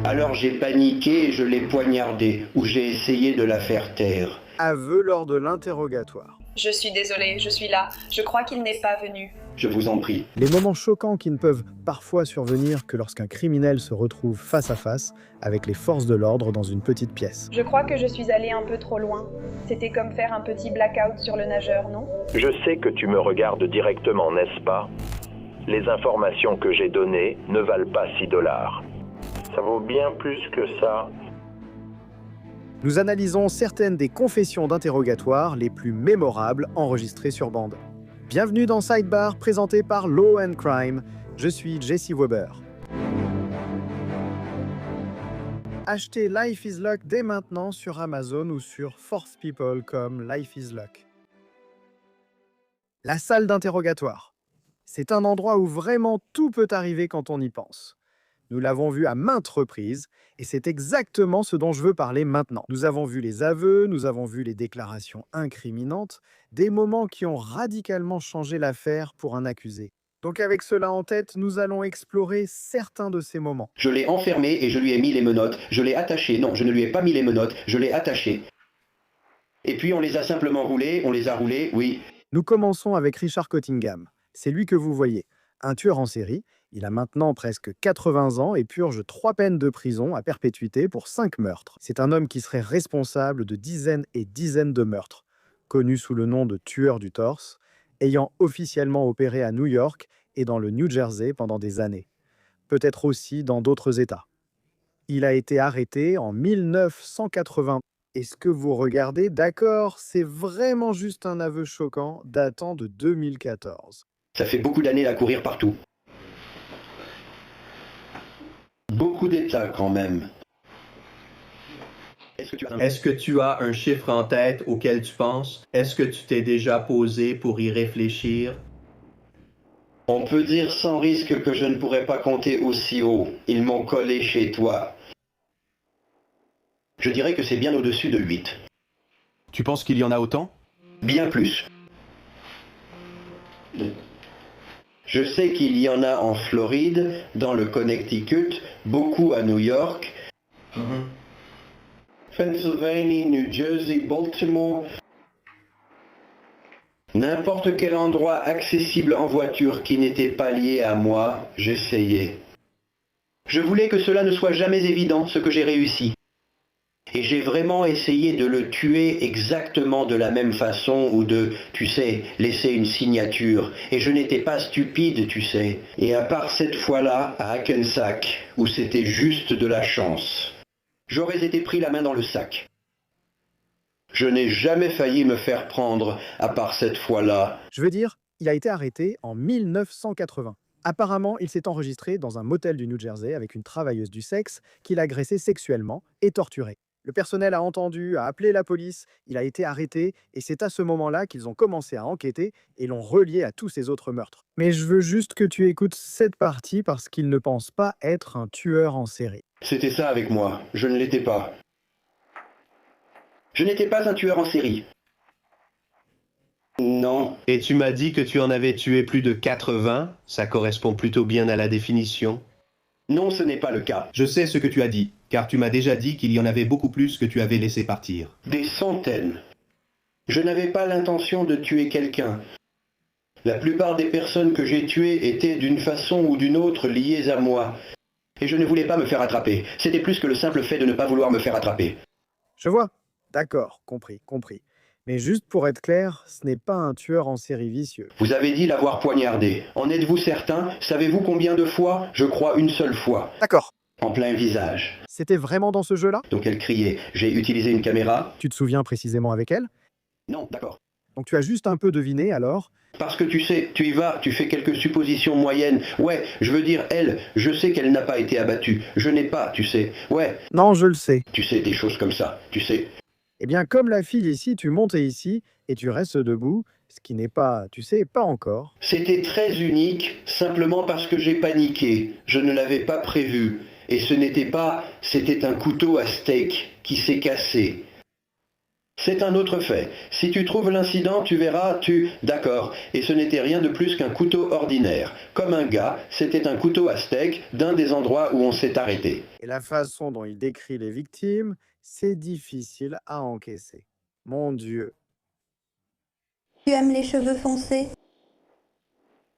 Alors j'ai paniqué et je l'ai poignardée, ou j'ai essayé de la faire taire. Aveu lors de l'interrogatoire. Je suis désolée, je suis là. Je crois qu'il n'est pas venu. Je vous en prie. Les moments choquants qui ne peuvent parfois survenir que lorsqu'un criminel se retrouve face à face avec les forces de l'ordre dans une petite pièce. Je crois que je suis allée un peu trop loin. C'était comme faire un petit blackout sur le nageur, non? Je sais que tu me regardes directement, n'est-ce pas? Les informations que j'ai données ne valent pas $6. Ça vaut bien plus que ça. Nous analysons certaines des confessions d'interrogatoire les plus mémorables enregistrées sur bande. Bienvenue dans Sidebar, présenté par Law & Crime. Je suis Jesse Weber. Achetez Life is Luck dès maintenant sur Amazon ou sur Force People comme Life is Luck. La salle d'interrogatoire. C'est un endroit où vraiment tout peut arriver quand on y pense. Nous l'avons vu à maintes reprises, et c'est exactement ce dont je veux parler maintenant. Nous avons vu les aveux, nous avons vu les déclarations incriminantes, des moments qui ont radicalement changé l'affaire pour un accusé. Donc avec cela en tête, nous allons explorer certains de ces moments. Je l'ai enfermé et je lui ai mis les menottes. Je l'ai attaché. Non, je ne lui ai pas mis les menottes, je l'ai attaché. Et puis on les a simplement roulés, on les a roulés, oui. Nous commençons avec Richard Cottingham. C'est lui que vous voyez, un tueur en série. Il a maintenant presque 80 ans et purge 3 peines de prison à perpétuité pour 5 meurtres. C'est un homme qui serait responsable de dizaines et dizaines de meurtres, connu sous le nom de tueur du torse, ayant officiellement opéré à New York et dans le New Jersey pendant des années, peut-être aussi dans d'autres États. Il a été arrêté en 1980. Et ce que vous regardez, d'accord, c'est vraiment juste un aveu choquant datant de 2014. Ça fait beaucoup d'années à courir partout. Beaucoup d'États quand même. Est-ce que tu as un chiffre en tête auquel tu penses? Est-ce que tu t'es déjà posé pour y réfléchir? On peut dire sans risque que je ne pourrais pas compter aussi haut. Ils m'ont collé chez toi. Je dirais que c'est bien au-dessus de 8. Tu penses qu'il y en a autant? Bien plus. Je sais qu'il y en a en Floride, dans le Connecticut, beaucoup à New York, Pennsylvanie, New Jersey, Baltimore. N'importe quel endroit accessible en voiture qui n'était pas lié à moi, j'essayais. Je voulais que cela ne soit jamais évident, ce que j'ai réussi. Et j'ai vraiment essayé de le tuer exactement de la même façon ou de, tu sais, laisser une signature. Et je n'étais pas stupide, tu sais. Et à part cette fois-là, à Hackensack, où c'était juste de la chance, j'aurais été pris la main dans le sac. Je n'ai jamais failli me faire prendre, à part cette fois-là. Je veux dire, il a été arrêté en 1980. Apparemment, il s'est enregistré dans un motel du New Jersey avec une travailleuse du sexe qu'il agressait sexuellement et torturé. Le personnel a entendu, a appelé la police, il a été arrêté et c'est à ce moment-là qu'ils ont commencé à enquêter et l'ont relié à tous ces autres meurtres. Mais je veux juste que tu écoutes cette partie parce qu'il ne pense pas être un tueur en série. C'était ça avec moi, je ne l'étais pas. Je n'étais pas un tueur en série. Non. Et tu m'as dit que tu en avais tué plus de 80. Ça correspond plutôt bien à la définition. Non, ce n'est pas le cas. Je sais ce que tu as dit, car tu m'as déjà dit qu'il y en avait beaucoup plus que tu avais laissé partir. Des centaines. Je n'avais pas l'intention de tuer quelqu'un. La plupart des personnes que j'ai tuées étaient d'une façon ou d'une autre liées à moi. Et je ne voulais pas me faire attraper. C'était plus que le simple fait de ne pas vouloir me faire attraper. Je vois. D'accord, compris. Mais juste pour être clair, ce n'est pas un tueur en série vicieux. Vous avez dit l'avoir poignardé. En êtes-vous certain? Savez-vous combien de fois? Je crois une seule fois. D'accord. En plein visage. C'était vraiment dans ce jeu-là? Donc elle criait. J'ai utilisé une caméra? Tu te souviens précisément avec elle? Non, d'accord. Donc tu as juste un peu deviné alors? Parce que tu sais, tu y vas, tu fais quelques suppositions moyennes. Ouais, je veux dire, elle, je sais qu'elle n'a pas été abattue. Je n'ai pas, tu sais. Ouais. Non, je le sais. Tu sais, des choses comme ça, tu sais. Eh bien, comme la fille ici, tu montes ici et tu restes debout, ce qui n'est pas, tu sais, pas encore. C'était très unique, simplement parce que j'ai paniqué. Je ne l'avais pas prévu. Et ce n'était pas, c'était un couteau à steak qui s'est cassé. C'est un autre fait. Si tu trouves l'incident, tu verras, D'accord. Et ce n'était rien de plus qu'un couteau ordinaire. Comme un gars, c'était un couteau à steak d'un des endroits où on s'est arrêté. Et la façon dont il décrit les victimes, c'est difficile à encaisser. Mon Dieu. Tu aimes les cheveux foncés?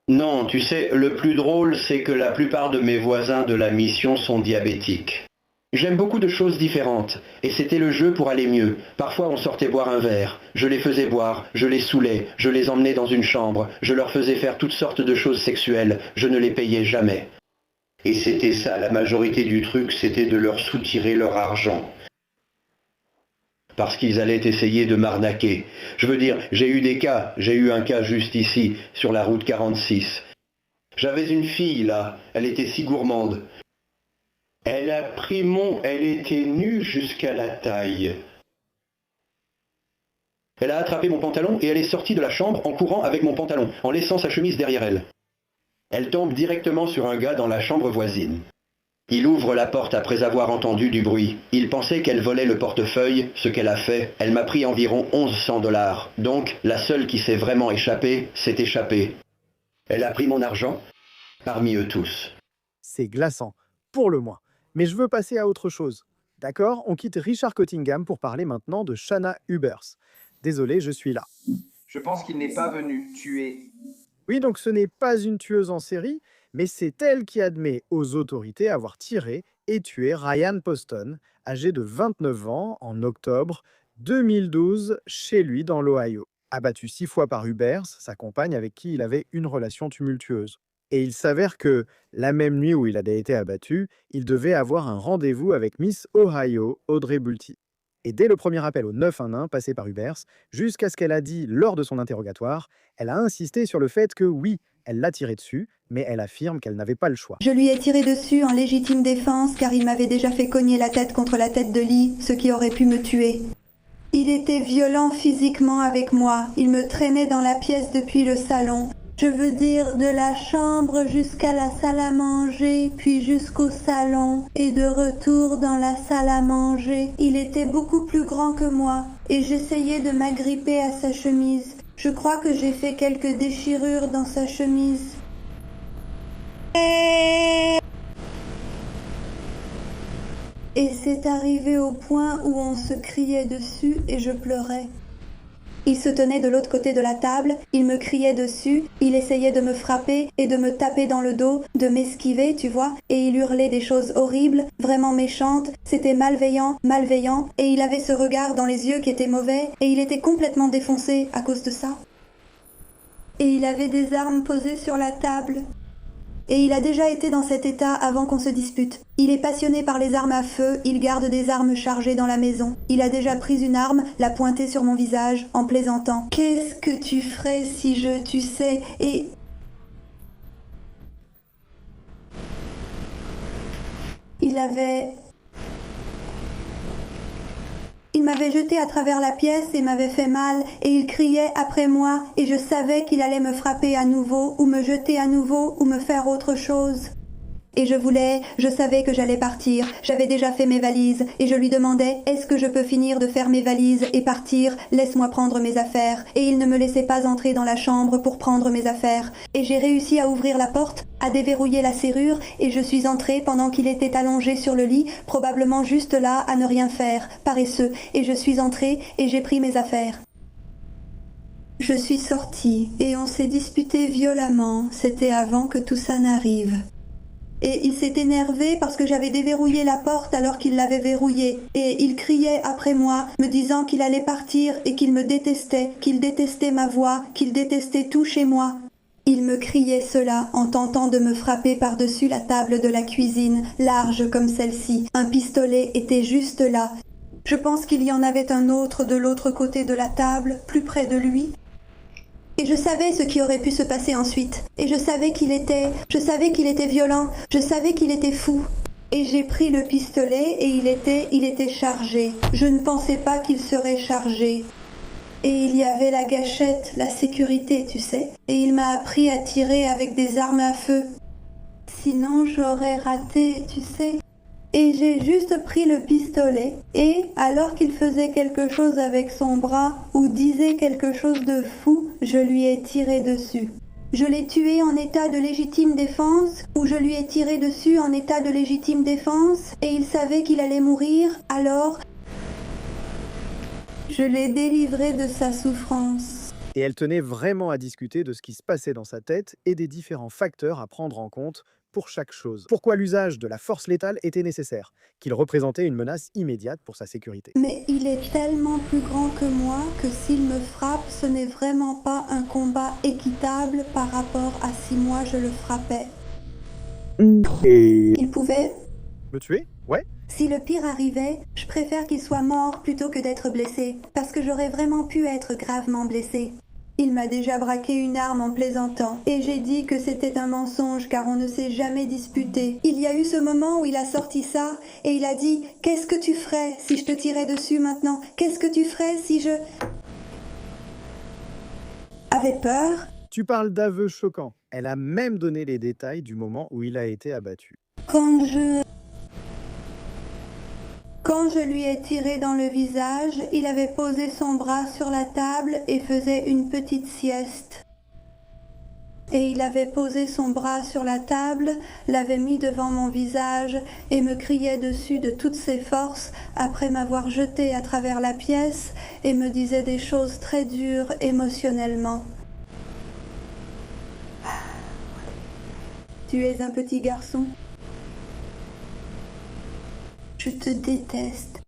Non, tu sais, le plus drôle, c'est que la plupart de mes voisins de la mission sont diabétiques. J'aime beaucoup de choses différentes, et c'était le jeu pour aller mieux. Parfois on sortait boire un verre, je les faisais boire, je les saoulais, je les emmenais dans une chambre, je leur faisais faire toutes sortes de choses sexuelles, je ne les payais jamais. Et c'était ça, la majorité du truc, c'était de leur soutirer leur argent. Parce qu'ils allaient essayer de m'arnaquer. Je veux dire, j'ai eu un cas juste ici, sur la route 46. J'avais une fille là, elle était si gourmande. Elle était nue jusqu'à la taille. Elle a attrapé mon pantalon et elle est sortie de la chambre en courant avec mon pantalon, en laissant sa chemise derrière elle. Elle tombe directement sur un gars dans la chambre voisine. Il ouvre la porte après avoir entendu du bruit. Il pensait qu'elle volait le portefeuille, ce qu'elle a fait. Elle m'a pris environ 1100 $. Donc, la seule qui s'est vraiment échappée, s'est échappée. Elle a pris mon argent, parmi eux tous. C'est glaçant, pour le moins. Mais je veux passer à autre chose. D'accord? On quitte Richard Cottingham pour parler maintenant de Shanna Hubers. Désolé, je suis là. Je pense qu'il n'est pas venu tuer. Oui, donc ce n'est pas une tueuse en série, mais c'est elle qui admet aux autorités avoir tiré et tué Ryan Poston, âgé de 29 ans, en octobre 2012, chez lui dans l'Ohio. Abattu 6 fois par Hubers, sa compagne avec qui il avait une relation tumultueuse. Et il s'avère que, la même nuit où il avait été abattu, il devait avoir un rendez-vous avec Miss Ohio, Audrey Bulty. Et dès le premier appel au 911 passé par Hubers, jusqu'à ce qu'elle a dit lors de son interrogatoire, elle a insisté sur le fait que oui, elle l'a tiré dessus, mais elle affirme qu'elle n'avait pas le choix. Je lui ai tiré dessus en légitime défense car il m'avait déjà fait cogner la tête contre la tête de lit, ce qui aurait pu me tuer. Il était violent physiquement avec moi, il me traînait dans la pièce depuis le salon. Je veux dire de la chambre jusqu'à la salle à manger, puis jusqu'au salon, et de retour dans la salle à manger. Il était beaucoup plus grand que moi, et j'essayais de m'agripper à sa chemise. Je crois que j'ai fait quelques déchirures dans sa chemise. Et c'est arrivé au point où on se criait dessus et je pleurais. Il se tenait de l'autre côté de la table, il me criait dessus, il essayait de me frapper et de me taper dans le dos, de m'esquiver, tu vois, et il hurlait des choses horribles, vraiment méchantes, c'était malveillant, et il avait ce regard dans les yeux qui était mauvais, et il était complètement défoncé à cause de ça. Et il avait des armes posées sur la table. Et il a déjà été dans cet état avant qu'on se dispute. Il est passionné par les armes à feu, il garde des armes chargées dans la maison. Il a déjà pris une arme, l'a pointée sur mon visage, en plaisantant. « Qu'est-ce que tu ferais si tu sais, et... » Il m'avait jeté à travers la pièce et m'avait fait mal, et il criait après moi, et je savais qu'il allait me frapper à nouveau, ou me jeter à nouveau, ou me faire autre chose. Et je savais que j'allais partir, j'avais déjà fait mes valises, et je lui demandais « Est-ce que je peux finir de faire mes valises et partir? Laisse-moi prendre mes affaires. » Et il ne me laissait pas entrer dans la chambre pour prendre mes affaires. Et j'ai réussi à ouvrir la porte, à déverrouiller la serrure, et je suis entrée pendant qu'il était allongé sur le lit, probablement juste là à ne rien faire, paresseux, et je suis entrée et j'ai pris mes affaires. Je suis sortie, et on s'est disputé violemment, c'était avant que tout ça n'arrive. Et il s'est énervé parce que j'avais déverrouillé la porte alors qu'il l'avait verrouillée. Et il criait après moi, me disant qu'il allait partir et qu'il me détestait, qu'il détestait ma voix, qu'il détestait tout chez moi. Il me criait cela en tentant de me frapper par-dessus la table de la cuisine, large comme celle-ci. Un pistolet était juste là. Je pense qu'il y en avait un autre de l'autre côté de la table, plus près de lui. Et je savais ce qui aurait pu se passer ensuite. Et je savais qu'il était violent. Je savais qu'il était fou. Et j'ai pris le pistolet et il était chargé. Je ne pensais pas qu'il serait chargé. Et il y avait la gâchette, la sécurité, tu sais. Et il m'a appris à tirer avec des armes à feu. Sinon j'aurais raté, tu sais. Et j'ai juste pris le pistolet et, alors qu'il faisait quelque chose avec son bras ou disait quelque chose de fou, je lui ai tiré dessus. Je l'ai tué en état de légitime défense ou je lui ai tiré dessus en état de légitime défense et il savait qu'il allait mourir, alors je l'ai délivré de sa souffrance. Et elle tenait vraiment à discuter de ce qui se passait dans sa tête et des différents facteurs à prendre en compte pour chaque chose. Pourquoi l'usage de la force létale était nécessaire, qu'il représentait une menace immédiate pour sa sécurité. Mais il est tellement plus grand que moi que s'il me frappe, ce n'est vraiment pas un combat équitable par rapport à si moi je le frappais. Et... Il pouvait... Me tuer? Ouais. Si le pire arrivait, je préfère qu'il soit mort plutôt que d'être blessé, parce que j'aurais vraiment pu être gravement blessé. Il m'a déjà braqué une arme en plaisantant, et j'ai dit que c'était un mensonge car on ne s'est jamais disputé. Il y a eu ce moment où il a sorti ça, et il a dit « Qu'est-ce que tu ferais si je te tirais dessus maintenant? Qu'est-ce que tu ferais si je... » Avait peur. Tu parles d'aveux choquants. Elle a même donné les détails du moment où il a été abattu. Quand je lui ai tiré dans le visage, il avait posé son bras sur la table et faisait une petite sieste. Et il avait posé son bras sur la table, l'avait mis devant mon visage et me criait dessus de toutes ses forces après m'avoir jeté à travers la pièce et me disait des choses très dures émotionnellement. Tu es un petit garçon. Je te déteste,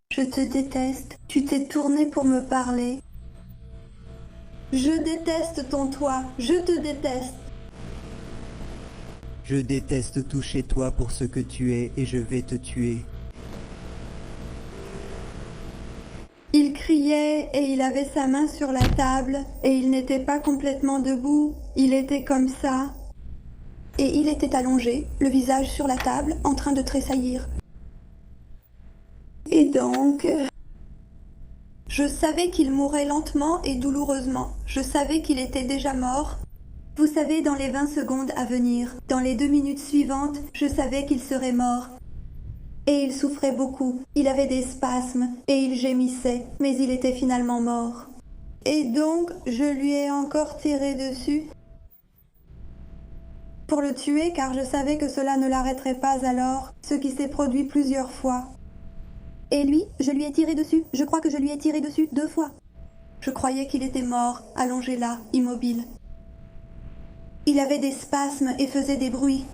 tu t'es tourné pour me parler. Je déteste ton toit, je te déteste. Je déteste toucher toi pour ce que tu es et je vais te tuer. Il criait et il avait sa main sur la table et il n'était pas complètement debout, il était comme ça. Et il était allongé, le visage sur la table, en train de tressaillir. Et donc, je savais qu'il mourrait lentement et douloureusement. Je savais qu'il était déjà mort. Vous savez, dans les 20 secondes à venir, dans les 2 minutes suivantes, je savais qu'il serait mort. Et il souffrait beaucoup. Il avait des spasmes et il gémissait, mais il était finalement mort. Et donc, je lui ai encore tiré dessus pour le tuer car je savais que cela ne l'arrêterait pas alors, ce qui s'est produit plusieurs fois. Et lui, je lui ai tiré dessus. Je crois que je lui ai tiré dessus 2 fois. Je croyais qu'il était mort, allongé là, immobile. Il avait des spasmes et faisait des bruits.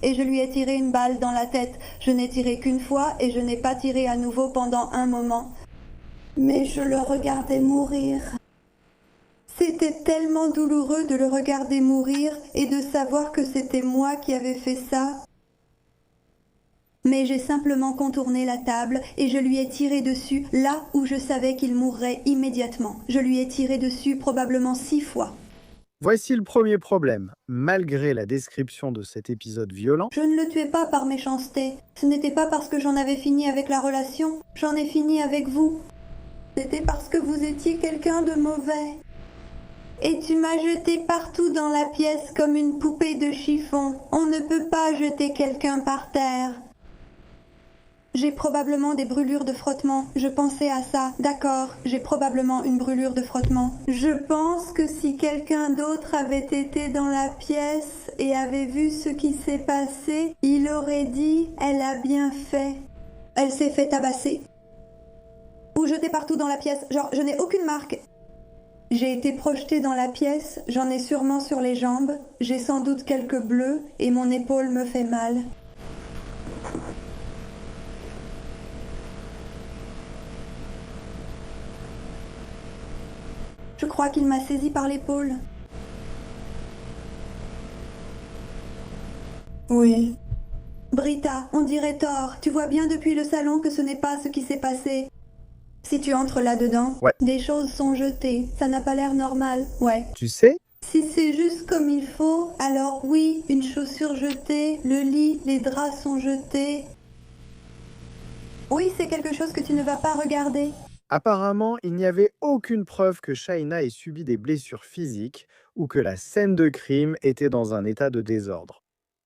Et je lui ai tiré une balle dans la tête. Je n'ai tiré qu'une fois et je n'ai pas tiré à nouveau pendant un moment. Mais je le regardais mourir. C'était tellement douloureux de le regarder mourir et de savoir que c'était moi qui avais fait ça. Mais j'ai simplement contourné la table et je lui ai tiré dessus là où je savais qu'il mourrait immédiatement. Je lui ai tiré dessus probablement 6 fois. Voici le premier problème. Malgré la description de cet épisode violent, je ne le tuais pas par méchanceté. Ce n'était pas parce que j'en avais fini avec la relation. J'en ai fini avec vous. C'était parce que vous étiez quelqu'un de mauvais. Et tu m'as jeté partout dans la pièce comme une poupée de chiffon. On ne peut pas jeter quelqu'un par terre. J'ai probablement des brûlures de frottement. Je pensais à ça. D'accord, j'ai probablement une brûlure de frottement. Je pense que si quelqu'un d'autre avait été dans la pièce et avait vu ce qui s'est passé, il aurait dit « Elle a bien fait ». Elle s'est fait tabasser. Ou jeter partout dans la pièce. Genre, je n'ai aucune marque. J'ai été projetée dans la pièce, j'en ai sûrement sur les jambes. J'ai sans doute quelques bleus et mon épaule me fait mal. Je crois qu'il m'a saisi par l'épaule. Oui. Britta, on dirait tort. Tu vois bien depuis le salon que ce n'est pas ce qui s'est passé. Si tu entres là-dedans, ouais. Des choses sont jetées. Ça n'a pas l'air normal, ouais. Tu sais? Si c'est juste comme il faut, alors oui, une chaussure jetée, le lit, les draps sont jetés. Oui, c'est quelque chose que tu ne vas pas regarder. Apparemment, il n'y avait aucune preuve que Shaina ait subi des blessures physiques ou que la scène de crime était dans un état de désordre.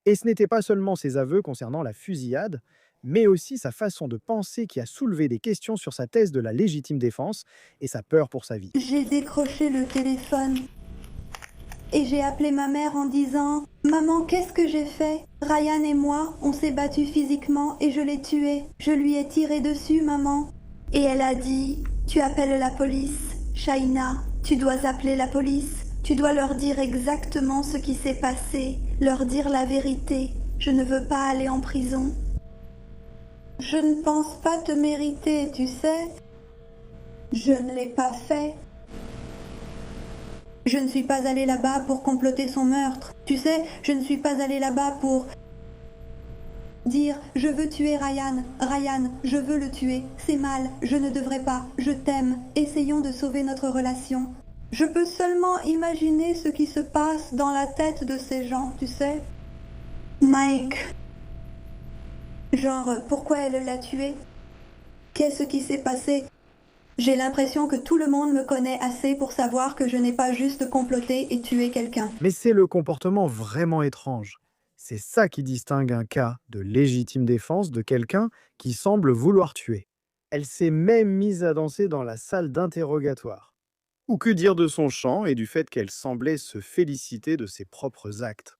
Et ce n'était pas seulement ses aveux concernant la fusillade, mais aussi sa façon de penser qui a soulevé des questions sur sa thèse de la légitime défense et sa peur pour sa vie. J'ai décroché le téléphone et j'ai appelé ma mère en disant « Maman, qu'est-ce que j'ai fait? Ryan et moi, on s'est battus physiquement et je l'ai tué. Je lui ai tiré dessus, maman. » Et elle a dit « Tu appelles la police, Shaina. Tu dois appeler la police. Tu dois leur dire exactement ce qui s'est passé. Leur dire la vérité. Je ne veux pas aller en prison. » Je ne pense pas te mériter, tu sais. Je ne l'ai pas fait. Je ne suis pas allée là-bas pour comploter son meurtre. Tu sais, je ne suis pas allée là-bas pour dire « Je veux tuer Ryan. Ryan, je veux le tuer. C'est mal. Je ne devrais pas. Je t'aime. Essayons de sauver notre relation. » Je peux seulement imaginer ce qui se passe dans la tête de ces gens, tu sais. Mike. Genre, pourquoi elle l'a tué? Qu'est-ce qui s'est passé? J'ai l'impression que tout le monde me connaît assez pour savoir que je n'ai pas juste comploté et tué quelqu'un. Mais c'est le comportement vraiment étrange. C'est ça qui distingue un cas de légitime défense de quelqu'un qui semble vouloir tuer. Elle s'est même mise à danser dans la salle d'interrogatoire. Ou que dire de son chant et du fait qu'elle semblait se féliciter de ses propres actes.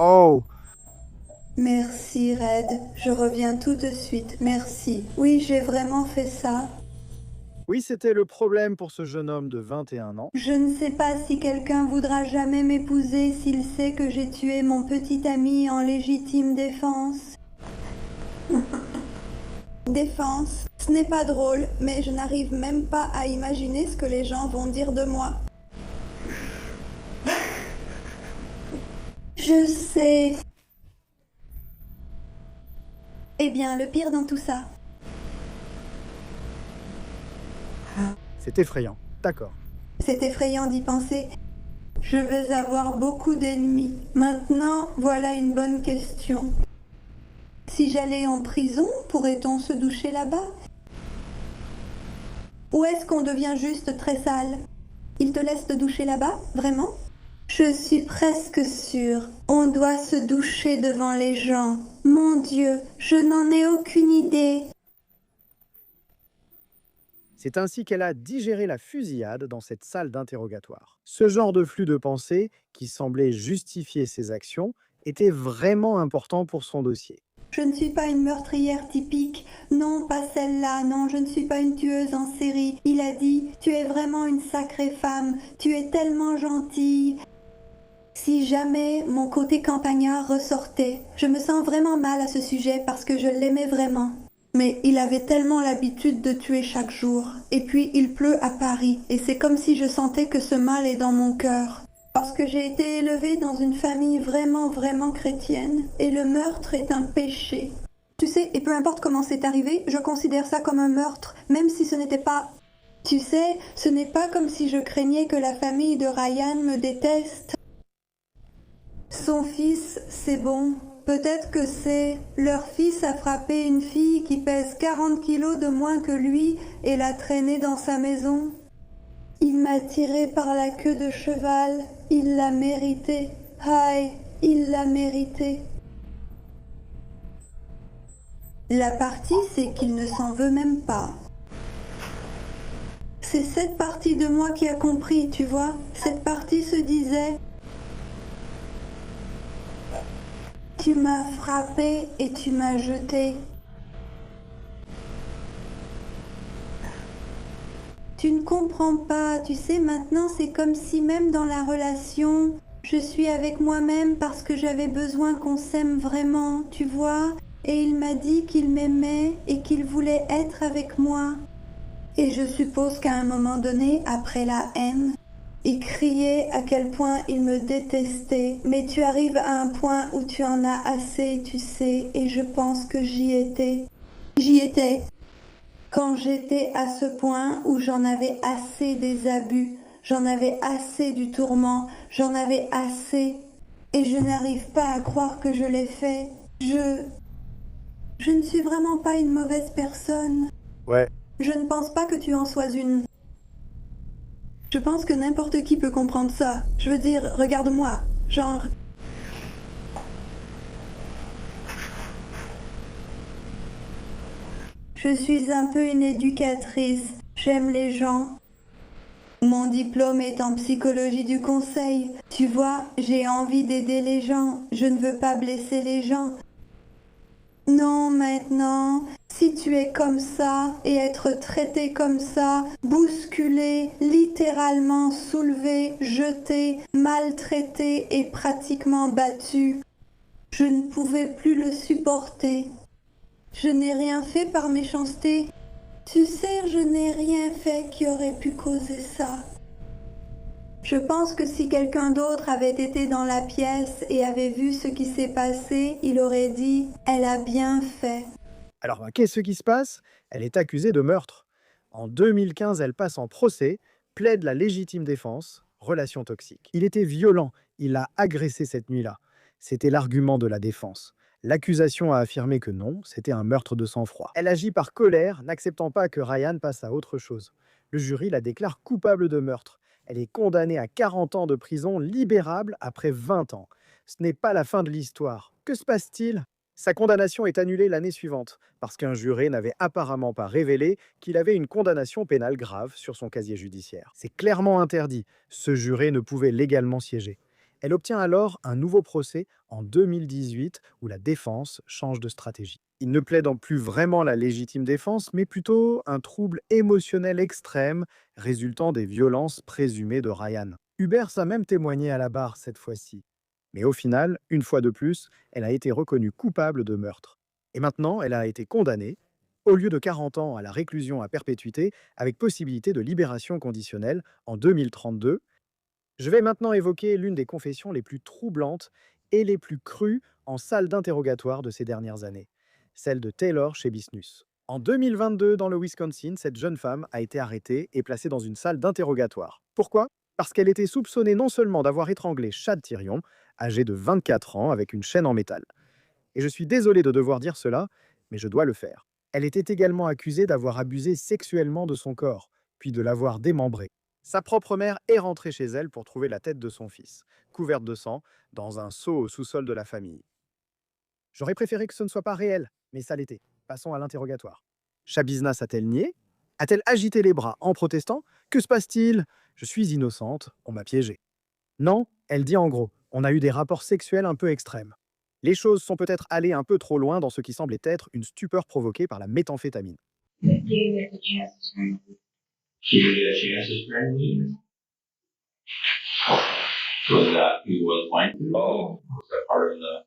Oh! Merci, Red. Je reviens tout de suite. Merci. Oui, j'ai vraiment fait ça. Oui, c'était le problème pour ce jeune homme de 21 ans. Je ne sais pas si quelqu'un voudra jamais m'épouser s'il sait que j'ai tué mon petit ami en légitime défense. Défense, ce n'est pas drôle, mais je n'arrive même pas à imaginer ce que les gens vont dire de moi. Je sais. Eh bien, le pire dans tout ça. C'est effrayant, d'accord. C'est effrayant d'y penser. Je vais avoir beaucoup d'ennemis. Maintenant, voilà une bonne question. Si j'allais en prison, pourrait-on se doucher là-bas? Ou est-ce qu'on devient juste très sale? Ils te laissent te doucher là-bas, vraiment? Je suis presque sûre. On doit se doucher devant les gens. Mon Dieu, je n'en ai aucune idée. C'est ainsi qu'elle a digéré la fusillade dans cette salle d'interrogatoire. Ce genre de flux de pensée, qui semblait justifier ses actions, était vraiment important pour son dossier. Je ne suis pas une meurtrière typique. Non, pas celle-là. Non, je ne suis pas une tueuse en série. Il a dit, tu es vraiment une sacrée femme. Tu es tellement gentille. Si jamais mon côté campagnard ressortait, je me sens vraiment mal à ce sujet parce que je l'aimais vraiment. Mais il avait tellement l'habitude de tuer chaque jour. Et puis il pleut à Paris. Et c'est comme si je sentais que ce mal est dans mon cœur. Parce que j'ai été élevée dans une famille vraiment, vraiment chrétienne. Et le meurtre est un péché. Tu sais, et peu importe comment c'est arrivé, je considère ça comme un meurtre. Même si ce n'était pas... Tu sais, ce n'est pas comme si je craignais que la famille de Ryan me déteste. Son fils, c'est bon. Peut-être que c'est... Leur fils a frappé une fille qui pèse 40 kilos de moins que lui et l'a traînée dans sa maison. Il m'a tiré par la queue de cheval. Il l'a mérité. Aïe, il l'a mérité. La partie, c'est qu'il ne s'en veut même pas. C'est cette partie de moi qui a compris, tu vois. Cette partie se disait... Tu m'as frappé et tu m'as jeté. Tu ne comprends pas, tu sais, maintenant c'est comme si même dans la relation, je suis avec moi-même parce que j'avais besoin qu'on s'aime vraiment, tu vois. Et il m'a dit qu'il m'aimait et qu'il voulait être avec moi. Et je suppose qu'à un moment donné, après la haine, Il criait à quel point il me détestait. Mais tu arrives à un point où tu en as assez, tu sais, et je pense que j'y étais. J'y étais. Quand j'étais à ce point où j'en avais assez des abus, j'en avais assez du tourment, j'en avais assez. Et je n'arrive pas à croire que je l'ai fait. Je ne suis vraiment pas une mauvaise personne. Ouais. Je ne pense pas que tu en sois une. Je pense que n'importe qui peut comprendre ça. Je veux dire, regarde-moi. Genre... Je suis un peu une éducatrice. J'aime les gens. Mon diplôme est en psychologie du conseil. Tu vois, j'ai envie d'aider les gens. Je ne veux pas blesser les gens. Non, maintenant, si tu es comme ça et être traité comme ça, bousculé, littéralement soulevé, jeté, maltraité et pratiquement battu, je ne pouvais plus le supporter. Je n'ai rien fait par méchanceté. Tu sais, je n'ai rien fait qui aurait pu causer ça. Je pense que si quelqu'un d'autre avait été dans la pièce et avait vu ce qui s'est passé, il aurait dit « Elle a bien fait ». Alors, qu'est-ce qui se passe? Elle est accusée de meurtre. En 2015, elle passe en procès, plaide la légitime défense, relation toxique. Il était violent, il l'a agressée cette nuit-là. C'était l'argument de la défense. L'accusation a affirmé que non, c'était un meurtre de sang-froid. Elle agit par colère, n'acceptant pas que Ryan passe à autre chose. Le jury la déclare coupable de meurtre. Elle est condamnée à 40 ans de prison, libérable après 20 ans. Ce n'est pas la fin de l'histoire. Que se passe-t-il? Sa condamnation est annulée l'année suivante, parce qu'un juré n'avait apparemment pas révélé qu'il avait une condamnation pénale grave sur son casier judiciaire. C'est clairement interdit. Ce juré ne pouvait légalement siéger. Elle obtient alors un nouveau procès en 2018 où la défense change de stratégie. Il ne plaide plus vraiment la légitime défense, mais plutôt un trouble émotionnel extrême résultant des violences présumées de Ryan. Hubers a même témoigné à la barre cette fois-ci. Mais au final, une fois de plus, elle a été reconnue coupable de meurtre. Et maintenant, elle a été condamnée, au lieu de 40 ans à la réclusion à perpétuité, avec possibilité de libération conditionnelle en 2032. Je vais maintenant évoquer l'une des confessions les plus troublantes et les plus crues en salle d'interrogatoire de ces dernières années, celle de Taylor chez Bisnus. En 2022, dans le Wisconsin, cette jeune femme a été arrêtée et placée dans une salle d'interrogatoire. Pourquoi? Parce qu'elle était soupçonnée non seulement d'avoir étranglé Chad Tyrion, âgé de 24 ans, avec une chaîne en métal. Et je suis désolé de devoir dire cela, mais je dois le faire. Elle était également accusée d'avoir abusé sexuellement de son corps, puis de l'avoir démembré. Sa propre mère est rentrée chez elle pour trouver la tête de son fils, couverte de sang, dans un seau au sous-sol de la famille. J'aurais préféré que ce ne soit pas réel, mais ça l'était. Passons à l'interrogatoire. Shabiznas a-t-elle nié? A-t-elle agité les bras en protestant? Que se passe-t-il? Je suis innocente, on m'a piégée. Non, elle dit en gros, on a eu des rapports sexuels un peu extrêmes. Les choses sont peut-être allées un peu trop loin dans ce qui semblait être une stupeur provoquée par la méthamphétamine. She didn't get a chance to spend me. Was that who was going to? Oh, was that part of the?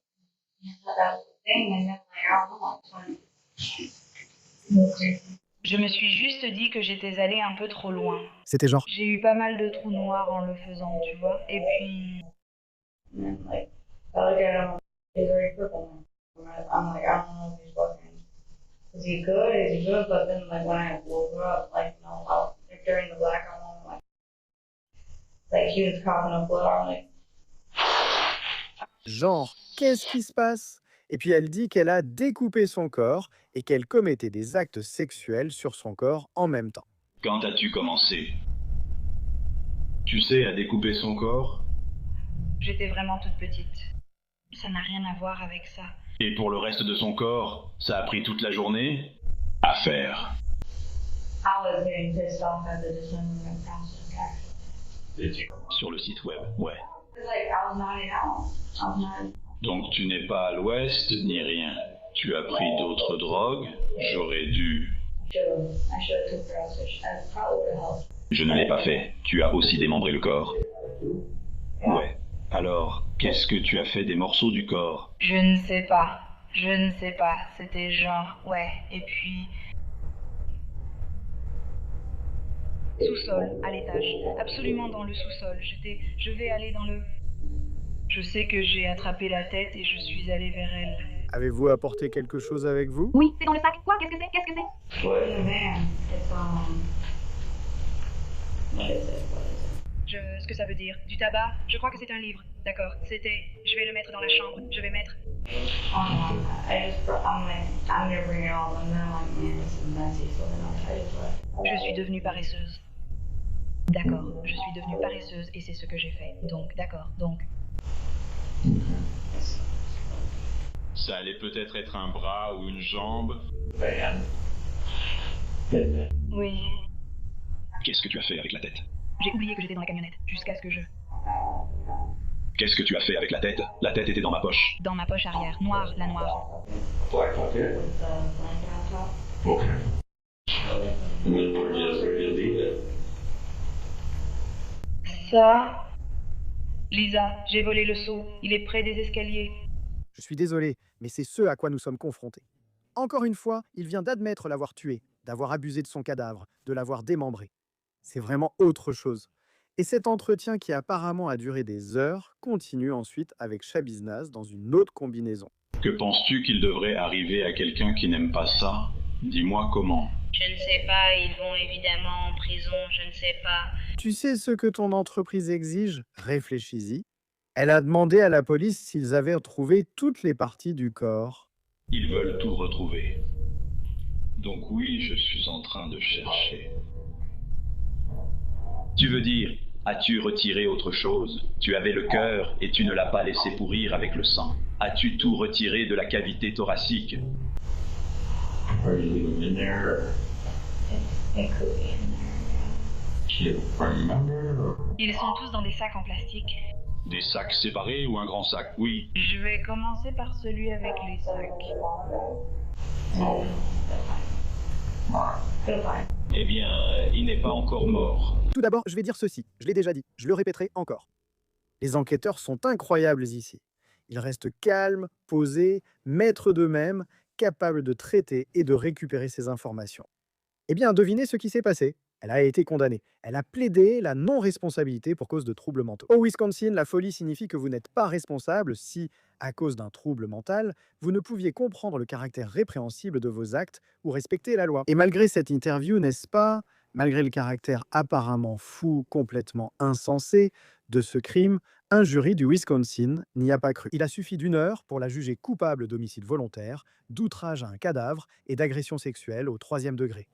That was the thing, and then like, je me suis juste dit que j'étais allée un peu trop loin. C'était genre. J'ai eu pas mal de trous noirs en le faisant, tu vois. Et puis. And then, like, I look at him, he's very purple. I'm like, I don't know if he's fucking. Is he good? But then, like, when I woke up, like, you know, during the blackout moment, like he was coughing up blood, I'm like... Genre, qu'est-ce qui se passe? Et puis elle dit qu'elle a découpé son corps et qu'elle commettait des actes sexuels sur son corps en même temps. Quand as-tu commencé? Tu sais, à découper son corps? J'étais vraiment toute petite. Ça n'a rien à voir avec ça. Et pour le reste de son corps, ça a pris toute la journée? À faire. Sur le site web, ouais. Donc tu n'es pas à l'ouest ni rien. Tu as pris d'autres drogues. J'aurais dû... Je ne l'ai pas fait. Tu as aussi démembré le corps. Ouais. Alors, qu'est-ce que tu as fait des morceaux du corps? Je ne sais pas. C'était genre, ouais. Et puis... Sous-sol, à l'étage. Absolument dans le sous-sol. Je vais aller dans le... Je sais que j'ai attrapé la tête et je suis allée vers elle. Avez-vous apporté quelque chose avec vous? Oui, c'est dans le sac. Quoi? Qu'est-ce que c'est? Qu'est-ce que c'est? What is it, man? It's, what is it? Ce que ça veut dire. Du tabac? Je crois que c'est un livre. D'accord. C'était... Je vais le mettre dans la chambre. Je vais mettre... I'm gonna bring it all, and then I'm like, man, this is messy, so then I just left. Je suis devenue paresseuse. D'accord. Je suis devenue paresseuse et c'est ce que j'ai fait. Donc, d'accord. Donc... Ça allait peut-être être un bras ou une jambe. Oui. Qu'est-ce que tu as fait avec la tête? J'ai oublié que j'étais dans la camionnette, jusqu'à ce que je... Qu'est-ce que tu as fait avec la tête? La tête était dans ma poche. Dans ma poche arrière, noire, la noire. Ça... Lisa, j'ai volé le seau. Il est près des escaliers. Je suis désolé, mais c'est ce à quoi nous sommes confrontés. Encore une fois, il vient d'admettre l'avoir tué, d'avoir abusé de son cadavre, de l'avoir démembré. C'est vraiment autre chose. Et cet entretien qui apparemment a duré des heures continue ensuite avec Shabiznaz dans une autre combinaison. Que penses-tu qu'il devrait arriver à quelqu'un qui n'aime pas ça? Dis-moi comment. Je ne sais pas, ils vont évidemment en prison, je ne sais pas. Tu sais ce que ton entreprise exige? Réfléchis-y. Elle a demandé à la police s'ils avaient retrouvé toutes les parties du corps. Ils veulent tout retrouver. Donc oui, je suis en train de chercher. Tu veux dire, as-tu retiré autre chose? Tu avais le cœur et tu ne l'as pas laissé pourrir avec le sang. As-tu tout retiré de la cavité thoracique? Ils sont tous dans des sacs en plastique. Des sacs séparés ou un grand sac? Oui. Je vais commencer par celui avec les sacs. Eh bien, il n'est pas encore mort. Tout d'abord, je vais dire ceci. Je l'ai déjà dit. Je le répéterai encore. Les enquêteurs sont incroyables ici. Ils restent calmes, posés, maîtres d'eux-mêmes, capables de traiter et de récupérer ces informations. Eh bien, devinez ce qui s'est passé. Elle a été condamnée. Elle a plaidé la non-responsabilité pour cause de troubles mentaux. Au Wisconsin, la folie signifie que vous n'êtes pas responsable si, à cause d'un trouble mental, vous ne pouviez comprendre le caractère répréhensible de vos actes ou respecter la loi. Et malgré cette interview, n'est-ce pas, malgré le caractère apparemment fou, complètement insensé de ce crime, un jury du Wisconsin n'y a pas cru. Il a suffi d'1 heure pour la juger coupable d'homicide volontaire, d'outrage à un cadavre et d'agression sexuelle au 3e degré.